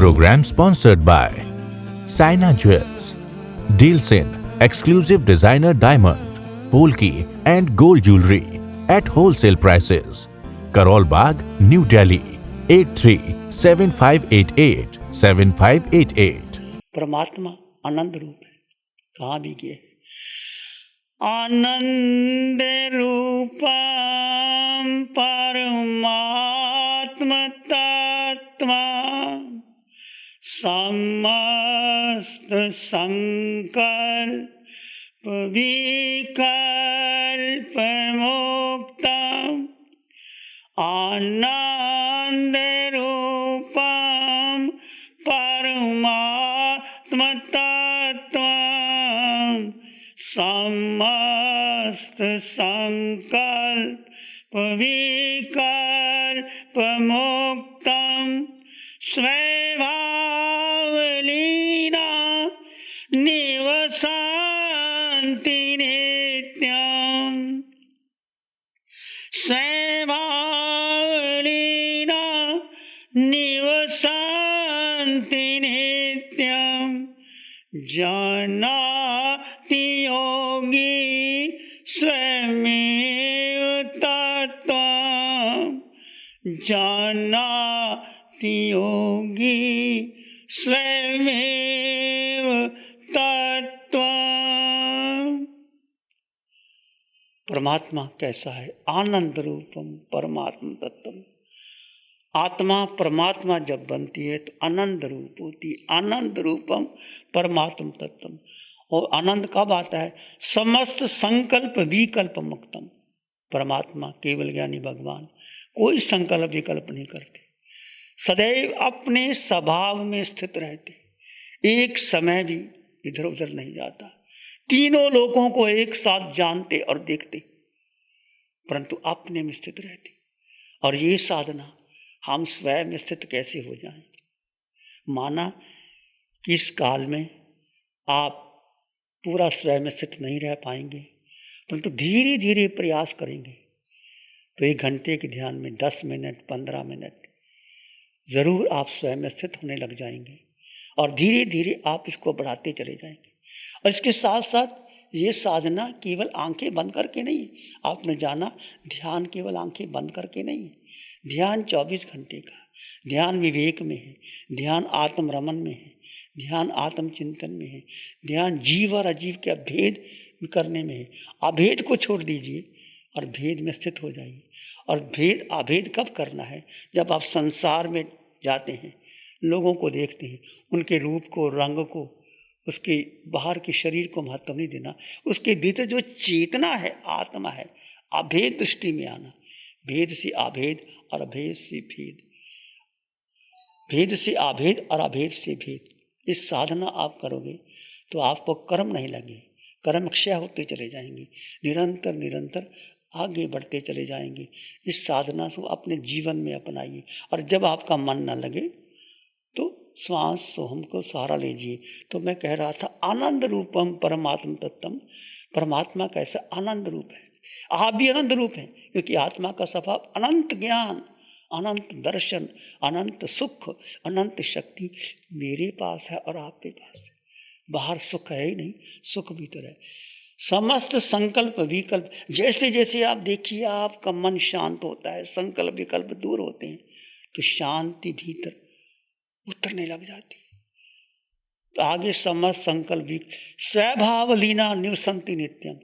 Program sponsored by Saina Jewels. Deals in exclusive designer diamond, polki and gold jewelry at wholesale prices. Karol Bagh, New Delhi 8375887588. परमात्मा आनंद रूप है, कहाँ भी गए आनंद रूपम परमात्म तत्व समस्त संकल्प विकल्प मुक्तम आनंद रूपम परमात्म तत्व समस्त संकल्प विकल्प मुक्तम स्वभावलीना निवसन्ति नित्यं स्वभावलीना निवसन्ति नित्यं जानाति योगी स्वयमेव तत्त्वं जानाति योगी स्वयमेव तत्त्वं। परमात्मा कैसा है? आनंद रूपम परमात्म तत्त्वम। आत्मा परमात्मा जब बनती है तो आनंद रूप होती है, आनंद रूपम परमात्म तत्वम। और आनंद कब आता है? समस्त संकल्प विकल्प मुक्तम। परमात्मा केवल ज्ञानी भगवान कोई संकल्प विकल्प नहीं करते, सदैव अपने स्वभाव में स्थित रहते, एक समय भी इधर उधर नहीं जाता, तीनों लोगों को एक साथ जानते और देखते, परंतु अपने में स्थित रहते। और ये साधना हम स्वयं स्थित कैसे हो जाएं? माना कि इस काल में आप पूरा स्वयं स्थित नहीं रह पाएंगे, परंतु धीरे धीरे प्रयास करेंगे तो 1 घंटे के ध्यान में 10 मिनट 15 मिनट ज़रूर आप स्वयं स्थित होने लग जाएंगे और धीरे धीरे आप इसको बढ़ाते चले जाएंगे। और इसके साथ साथ ये साधना केवल आंखें बंद करके नहीं है। आपने जाना ध्यान केवल आंखें बंद करके नहीं है, ध्यान 24 घंटे का, ध्यान विवेक में है, ध्यान आत्म रमन में है, ध्यान आत्म चिंतन में है, ध्यान जीव और अजीव के अभेद करने में है। अभेद को छोड़ दीजिए और भेद में स्थित हो जाइए। और भेद अभेद कब करना है? जब आप संसार में जाते हैं, लोगों को देखते हैं, उनके रूप को, रंग को, उसके बाहर के शरीर को महत्व नहीं देना, उसके भीतर जो चेतना है, आत्मा है, अभेद दृष्टि में आना। भेद से अभेद और अभेद से भेद, भेद से अभेद और अभेद से भेद। इस साधना आप करोगे तो आपको कर्म नहीं लगे, कर्म क्षय होते चले जाएंगे, निरंतर निरंतर आगे बढ़ते चले जाएंगे। इस साधना को अपने जीवन में अपनाइए। और जब आपका मन न लगे तो श्वास सोहम को सहारा लीजिए। तो मैं कह रहा था आनंद रूपम परमात्म तत्वम। परमात्मा कैसा? आनंद रूप है। आप भी आनंद रूप हैं, क्योंकि आत्मा का स्वभाव अनंत ज्ञान, अनंत दर्शन, अनंत सुख, अनंत शक्ति मेरे पास है और आपके पास है। बाहर सुख है ही नहीं, सुख भीतर है। समस्त संकल्प विकल्प, जैसे जैसे आप देखिए आपका मन शांत होता है, संकल्प विकल्प दूर होते हैं, तो शांति भीतर उतरने लग जाती है। तो आगे समस्त संकल्प स्वभाव लीना निवसन्ति नित्यम।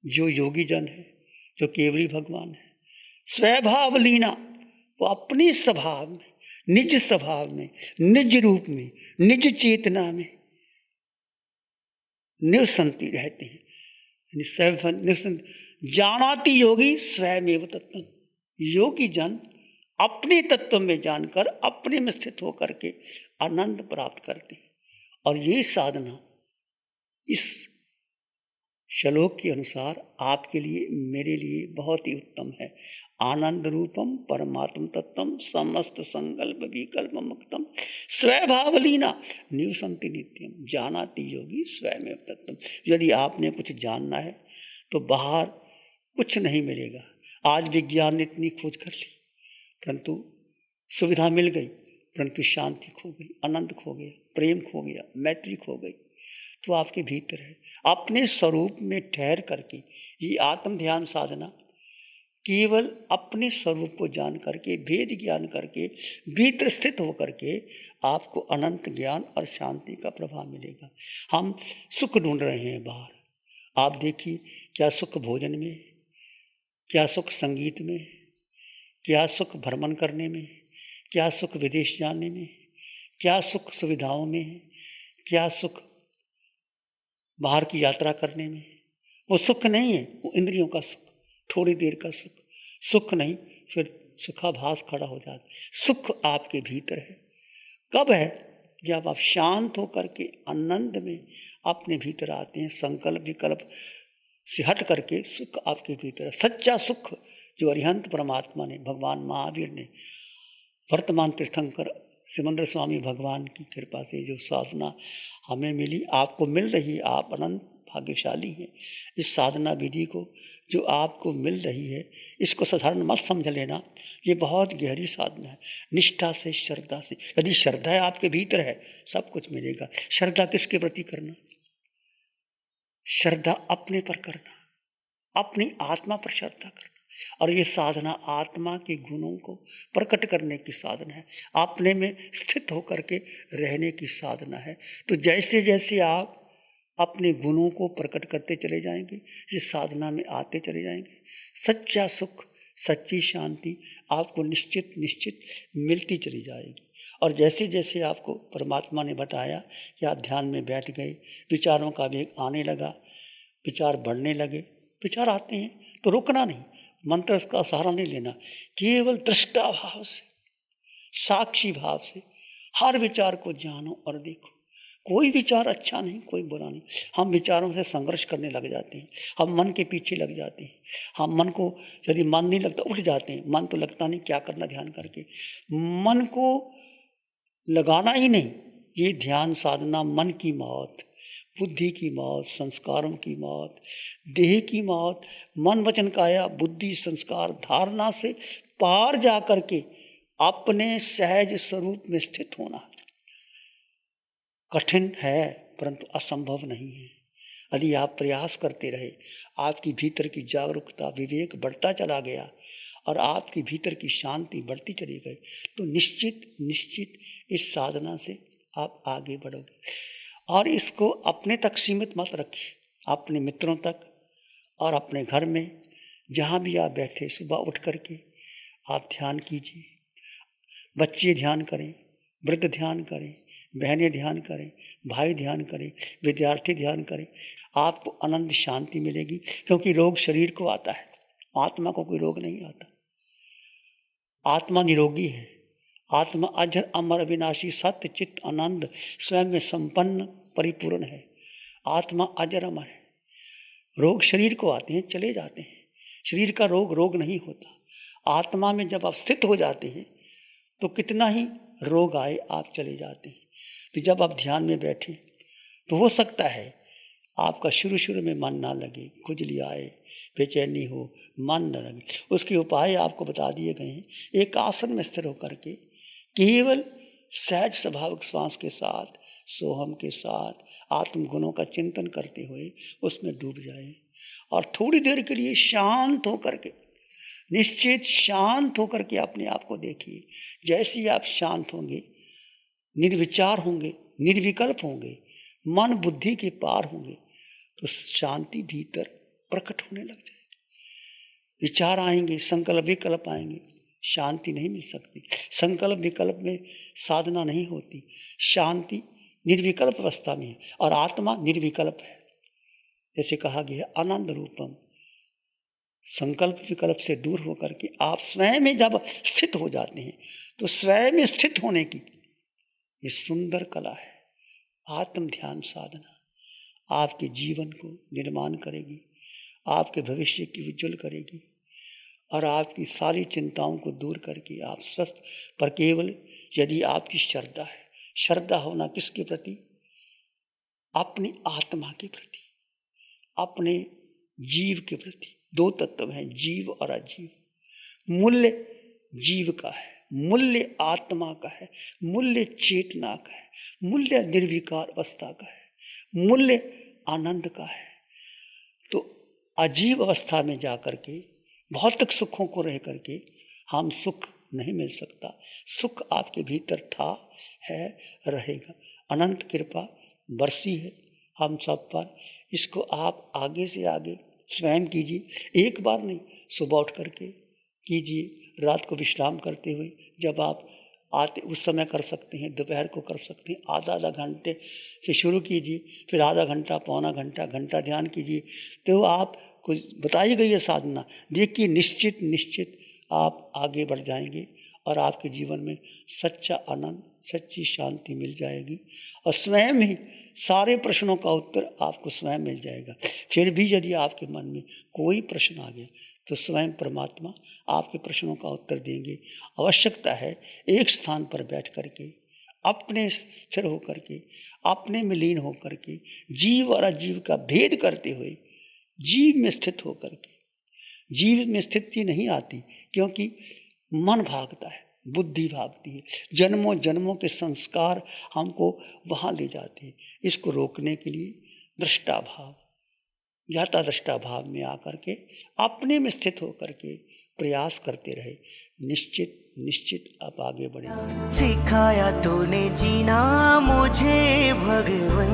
जो योगी जन है, जो केवली भगवान है, स्वभाव लीना, वो अपने स्वभाव में, निज स्वभाव में, निज रूप में, निज चेतना में निवसन्ति रहते हैं। जानाति योगी स्वयमेव तत्त्वं। योगी जन अपने तत्व में जानकर, अपने में स्थित होकर के आनंद प्राप्त करते हैं। और ये साधना इस श्लोक के अनुसार आपके लिए, मेरे लिए बहुत ही उत्तम है। आनंद रूपम परमात्म तत्वम समस्त संकल्प विकल्प मुक्तम स्वभावलीना निवसन्ति नित्यम जानाति योगी स्वयमेव तत्वम। यदि आपने कुछ जानना है तो बाहर कुछ नहीं मिलेगा। आज विज्ञान ने इतनी खोज कर ली, परंतु सुविधा मिल गई परंतु शांति खो गई, आनंद खो गया, प्रेम खो गया, मैत्री खो गई, तो आपके भीतर है। अपने स्वरूप में ठहर करके ये आत्म ध्यान साधना केवल अपने स्वरूप को जान करके, भेद ज्ञान करके, भीतर स्थित होकर के आपको अनंत ज्ञान और शांति का प्रभाव मिलेगा। हम सुख ढूंढ रहे हैं बाहर, आप देखिए क्या सुख भोजन में, क्या सुख संगीत में, क्या सुख भ्रमण करने में, क्या सुख विदेश जाने में, क्या सुख सुविधाओं में, क्या सुख बाहर की यात्रा करने में। वो सुख नहीं है, वो इंद्रियों का सुख, थोड़ी देर का सुख, सुख नहीं, फिर सुखाभास खड़ा हो जाता है। सुख आपके भीतर है। कब है? जब आप शांत होकर के आनंद में अपने भीतर आते हैं, संकल्प विकल्प से हट करके सुख आपके भीतर है। सच्चा सुख जो अरिहंत परमात्मा ने, भगवान महावीर ने, वर्तमान तीर्थंकर सिमंदर स्वामी भगवान की कृपा से जो साधना हमें मिली, आपको मिल रही, आप अनंत भाग्यशाली हैं। इस साधना विधि को जो आपको मिल रही है, इसको साधारण मत समझ लेना, ये बहुत गहरी साधना है। निष्ठा से, श्रद्धा से, यदि श्रद्धा है आपके भीतर है, सब कुछ मिलेगा। श्रद्धा किसके प्रति करना? श्रद्धा अपने पर करना, अपनी आत्मा पर श्रद्धा करना। और ये साधना आत्मा के गुणों को प्रकट करने की साधना है, अपने में स्थित होकर के रहने की साधना है। तो जैसे जैसे आप अपने गुणों को प्रकट करते चले जाएंगे, इस साधना में आते चले जाएंगे, सच्चा सुख, सच्ची शांति आपको निश्चित निश्चित मिलती चली जाएगी। और जैसे जैसे आपको परमात्मा ने बताया कि आप ध्यान में बैठ गए, विचारों का वेग आने लगा, विचार बढ़ने लगे, विचार आते हैं तो रुकना नहीं, मंत्र का सहारा नहीं लेना, केवल दृष्टा भाव से, साक्षी भाव से हर विचार को जानो और देखो। कोई विचार अच्छा नहीं, कोई बुरा नहीं। हम विचारों से संघर्ष करने लग जाते हैं, हम मन के पीछे लग जाते हैं, हम मन को, यदि मन नहीं लगता उठ जाते हैं, मन तो लगता नहीं, क्या करना ध्यान करके। मन को लगाना ही नहीं, ये ध्यान साधना मन की मौत, बुद्धि की मौत, संस्कारों की मौत, देह की मौत, मन वचन काया बुद्धि संस्कार धारणा से पार जा करके अपने सहज स्वरूप में स्थित होना कठिन है, परंतु असंभव नहीं है। यदि आप प्रयास करते रहे, आपकी भीतर की जागरूकता, विवेक बढ़ता चला गया और आपकी भीतर की शांति बढ़ती चली गई, तो निश्चित निश्चित इस साधना से आप आगे बढ़ोगे। और इसको अपने तक सीमित मत रखिए, अपने मित्रों तक और अपने घर में, जहाँ भी आप बैठे, सुबह उठ करके आप ध्यान कीजिए। बच्चे ध्यान करें, वृद्ध ध्यान करें, बहनें ध्यान करें, भाई ध्यान करें, विद्यार्थी ध्यान करें, आपको अनंत शांति मिलेगी। क्योंकि रोग शरीर को आता है, आत्मा को कोई रोग नहीं आता। आत्मा निरोगी है, आत्मा अजर अमर अविनाशी सत्य चित्त आनंद स्वयं में संपन्न परिपूर्ण है। आत्मा अजर अमर है। रोग शरीर को आते हैं, चले जाते हैं, शरीर का रोग रोग नहीं होता। आत्मा में जब आप स्थित हो जाते हैं तो कितना ही रोग आए आप चले जाते हैं। तो जब आप ध्यान में बैठे तो हो सकता है आपका शुरू में मन ना लगे, खुजली आए, बेचैनी हो, मन न लगे, उसके उपाय आपको बता दिए गए हैं। एक आसन में स्थिर होकर के केवल सहज स्वाभाविक श्वास के साथ, सोहम के साथ आत्म गुणों का चिंतन करते हुए उसमें डूब जाए और थोड़ी देर के लिए शांत होकर के, निश्चित शांत होकर के अपने आप को देखिए। जैसे ही आप शांत होंगे, निर्विचार होंगे, निर्विकल्प होंगे, मन बुद्धि के पार होंगे, तो शांति भीतर प्रकट होने लग जाएगी। विचार आएंगे, संकल्प विकल्प आएंगे, शांति नहीं मिल सकती। संकल्प विकल्प में साधना नहीं होती, शांति निर्विकल्प अवस्था में है और आत्मा निर्विकल्प है। जैसे कहा गया आनंद रूपम, संकल्प विकल्प से दूर होकर के आप स्वयं में जब स्थित हो जाते हैं तो स्वयं में स्थित होने की ये सुंदर कला है। आत्म ध्यान साधना आपके जीवन को निर्माण करेगी, आपके भविष्य की उज्जवल करेगी और आपकी सारी चिंताओं को दूर करके आप स्वस्थ। पर केवल यदि आपकी श्रद्धा है, श्रद्धा होना किसके प्रति? अपनी आत्मा के प्रति, अपने जीव के प्रति। दो तत्व हैं, जीव और अजीव। मूल्य जीव का है, मूल्य आत्मा का है, मूल्य चेतना का है, मूल्य निर्विकार अवस्था का है, मूल्य आनंद का है। तो अजीब अवस्था में जाकर के भौतिक सुखों को रह करके हम सुख नहीं मिल सकता। सुख आपके भीतर था, है, रहेगा। अनंत कृपा बरसी है हम सब पर। इसको आप आगे से आगे स्वयं कीजिए। एक बार नहीं, सुबह उठ करके कीजिए, रात को विश्राम करते हुए जब आप आते उस समय कर सकते हैं, दोपहर को कर सकते हैं। आधा आधा घंटे से शुरू कीजिए, फिर आधा घंटा, पौना घंटा, घंटा ध्यान कीजिए। तो आप कुछ बताई गई है साधना, देखिए निश्चित निश्चित आप आगे बढ़ जाएंगे और आपके जीवन में सच्चा आनंद, सच्ची शांति मिल जाएगी और स्वयं ही सारे प्रश्नों का उत्तर आपको स्वयं मिल जाएगा। फिर भी यदि आपके मन में कोई प्रश्न आ गया तो स्वयं परमात्मा आपके प्रश्नों का उत्तर देंगे। आवश्यकता है एक स्थान पर बैठ करके, अपने स्थिर होकर के, अपने में लीन होकर के, जीव और अजीव का भेद करते हुए जीव में स्थित होकर के। जीव में स्थिति नहीं आती क्योंकि मन भागता है, बुद्धि भागती है, जन्मों जन्मों के संस्कार हमको वहाँ ले जाते हैं। इसको रोकने के लिए दृष्टा भाव, ज्ञाता दृष्टा भाव में आकर के अपने में स्थित होकर के प्रयास करते रहे। निश्चित निश्चित आप आगे बढ़ेंगे। सिखाया तूने जीना मुझे भगवन,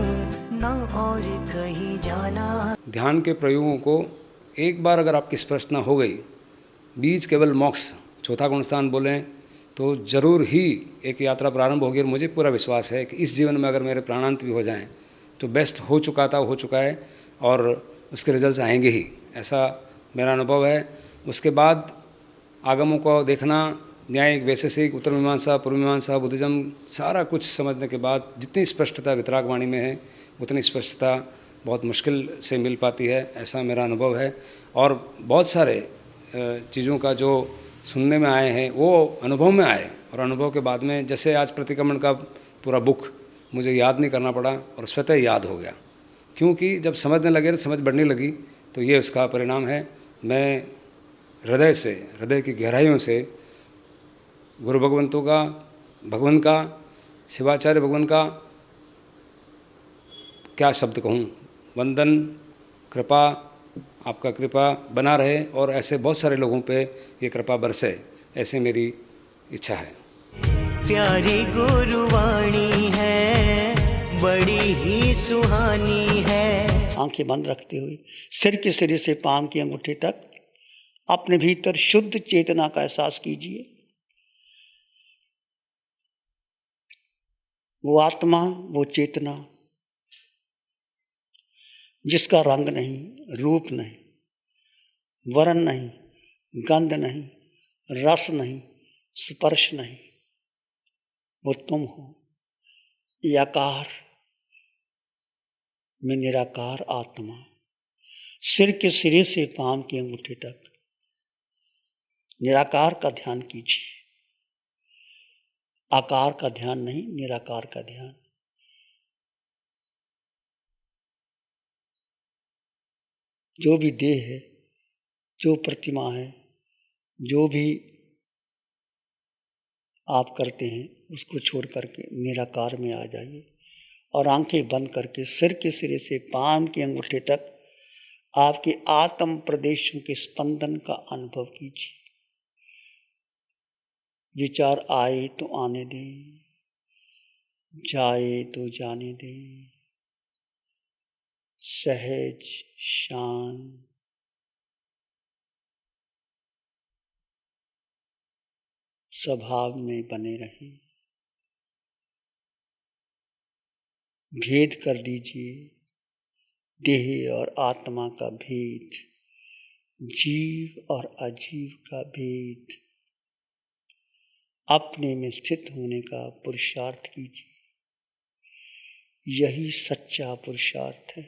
ना और कहीं जाना। ध्यान के प्रयोगों को एक बार अगर आपकी स्पष्टता हो गई, बीज केवल मोक्ष, चौथा गुणस्थान बोलें तो जरूर ही एक यात्रा प्रारंभ होगी। और मुझे पूरा विश्वास है कि इस जीवन में अगर मेरे प्राणांत भी हो जाएं तो बेस्ट हो चुका था, हो चुका है और उसके रिजल्ट्स आएंगे ही, ऐसा मेरा अनुभव है। उसके बाद आगमों को देखना, न्यायिक, वैशेषिक, उत्तर मीमांसा, पूर्व मीमांसा, बुद्धिज्म, सारा कुछ समझने के बाद जितनी स्पष्टता वितराग वाणी में है उतनी स्पष्टता बहुत मुश्किल से मिल पाती है, ऐसा मेरा अनुभव है। और बहुत सारे चीज़ों का जो सुनने में आए हैं वो अनुभव में आए, और अनुभव के बाद में जैसे आज प्रतिक्रमण का पूरा बुक मुझे याद नहीं करना पड़ा और स्वतः याद हो गया, क्योंकि जब समझने लगे तो समझ बढ़ने लगी। तो ये उसका परिणाम है। मैं हृदय से, हृदय की गहराइयों से गुरु भगवंतों का, भगवान का, शिवाचार्य भगवान का क्या शब्द कहूँ, वंदन, कृपा, आपका कृपा बना रहे और ऐसे बहुत सारे लोगों पे ये कृपा बरसे, ऐसे मेरी इच्छा है। प्यारी गुरुवाणी है, बड़ी ही सुहानी है। आंखें बंद रखते हुए सिर के सिरे से पांव की अंगूठे तक अपने भीतर शुद्ध चेतना का एहसास कीजिए। वो आत्मा, वो चेतना जिसका रंग नहीं, रूप नहीं, वर्ण नहीं, गंध नहीं, रस नहीं, स्पर्श नहीं, वो तुम हो। ये आकार में निराकार आत्मा, सिर के सिरे से पांव की अंगूठे तक निराकार का ध्यान कीजिए। आकार का ध्यान नहीं, निराकार का ध्यान। जो भी देह है, जो प्रतिमा है, जो भी आप करते हैं उसको छोड़ करके निराकार में आ जाइए और आंखें बंद करके सिर के सिरे से पांव की अंगूठे तक आपके आत्म प्रदेशों के स्पंदन का अनुभव कीजिए। विचार आए तो आने दें, जाए तो जाने दें। सहज, शांत, स्वभाव में बने रहें। भेद कर दीजिए, देह और आत्मा का भेद, जीव और अजीव का भेद। अपने में स्थित होने का पुरुषार्थ कीजिए। यही सच्चा पुरुषार्थ है।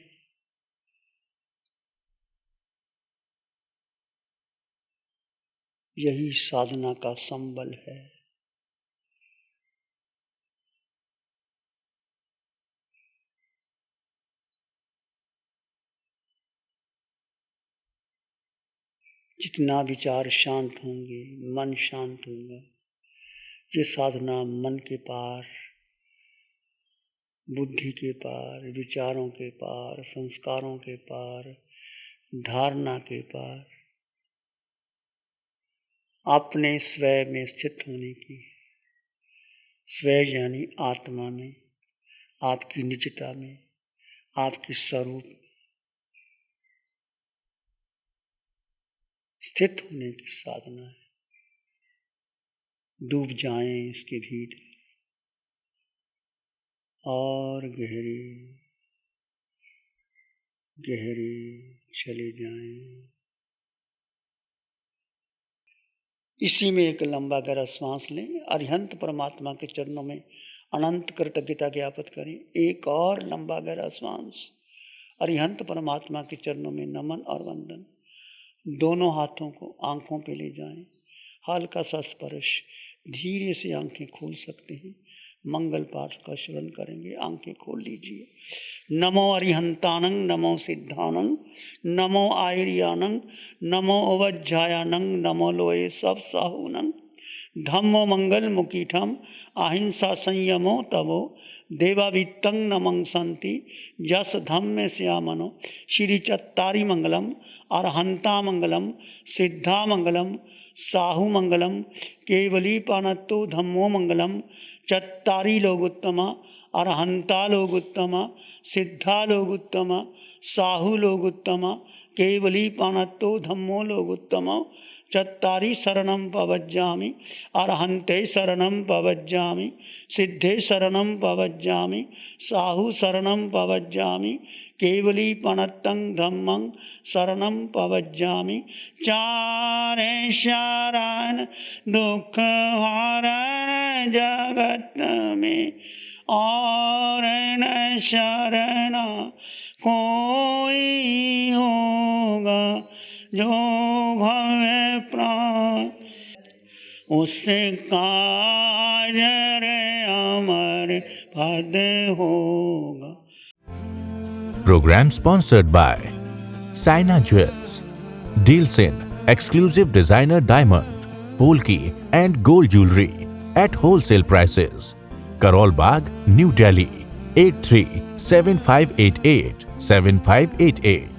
यही साधना का संबल है। जितना विचार शांत होंगे, मन शांत होगा, ये साधना मन के पार, बुद्धि के पार, विचारों के पार, संस्कारों के पार, धारणा के पार, अपने स्वयं में स्थित होने की, स्वयं यानी आत्मा में, आपकी निजता में, आपके स्वरूप स्थित होने की साधना है। डूब जाएं इसके भीतर और गहरे गहरे चले जाएं। इसी में एक लंबा गहरा श्वास लें। अरिहंत परमात्मा के चरणों में अनंत कृतज्ञता ज्ञापित करें। एक और लंबा गहरा श्वास। अरिहंत परमात्मा के चरणों में नमन और वंदन। दोनों हाथों को आंखों पे ले जाएं। हल्का सा स्पर्श। धीरे से आंखें खोल सकते हैं। मंगल पाठ का श्रवण करेंगे। आंखें खोल लीजिए। नमो अरिहंतानंग, नमो सिद्धानंग, नमो आयर्यानंग, नमो अवज्जायानंग, नमो लोए सब साहूनंग, धम्मो मंगल मुकीठम, अहिंसा संयमो तवो, देवावित्तं नमं संति, जस धम्मे श्यामनो। श्री चत्तारी मंगलम, अरहंता मंगलम, सिद्धा मंगलम, साहू मंगलम, केवली पानत्तो धम्मो मंगलम। चत्तारी लोग उत्तमा, अरहंता लोग उत्तमा, सिद्धा लोग उत्तमा, साहू लोग उत्तमा, केवली पानत्तो धम्मो लोग उत्तमा। चत्तारी शरणं पवज्जामि, अरहन्ते शरणं पवज्जामि, सिद्धे शरणं पवज्जामि, साहू शरणं पवज्जामि, केवली पणत्तं धम्मं शरणं पवज्जामि। चारे शरण दुख हरण जगत में, और न शरण कोई होगा, जो भवे प्राण उसका अजर अमर पद होगा। Program sponsored by Saina Jewels. Deals in exclusive designer diamond, polki and gold jewelry at wholesale prices. Karol Bagh, New Delhi, 837588 7588.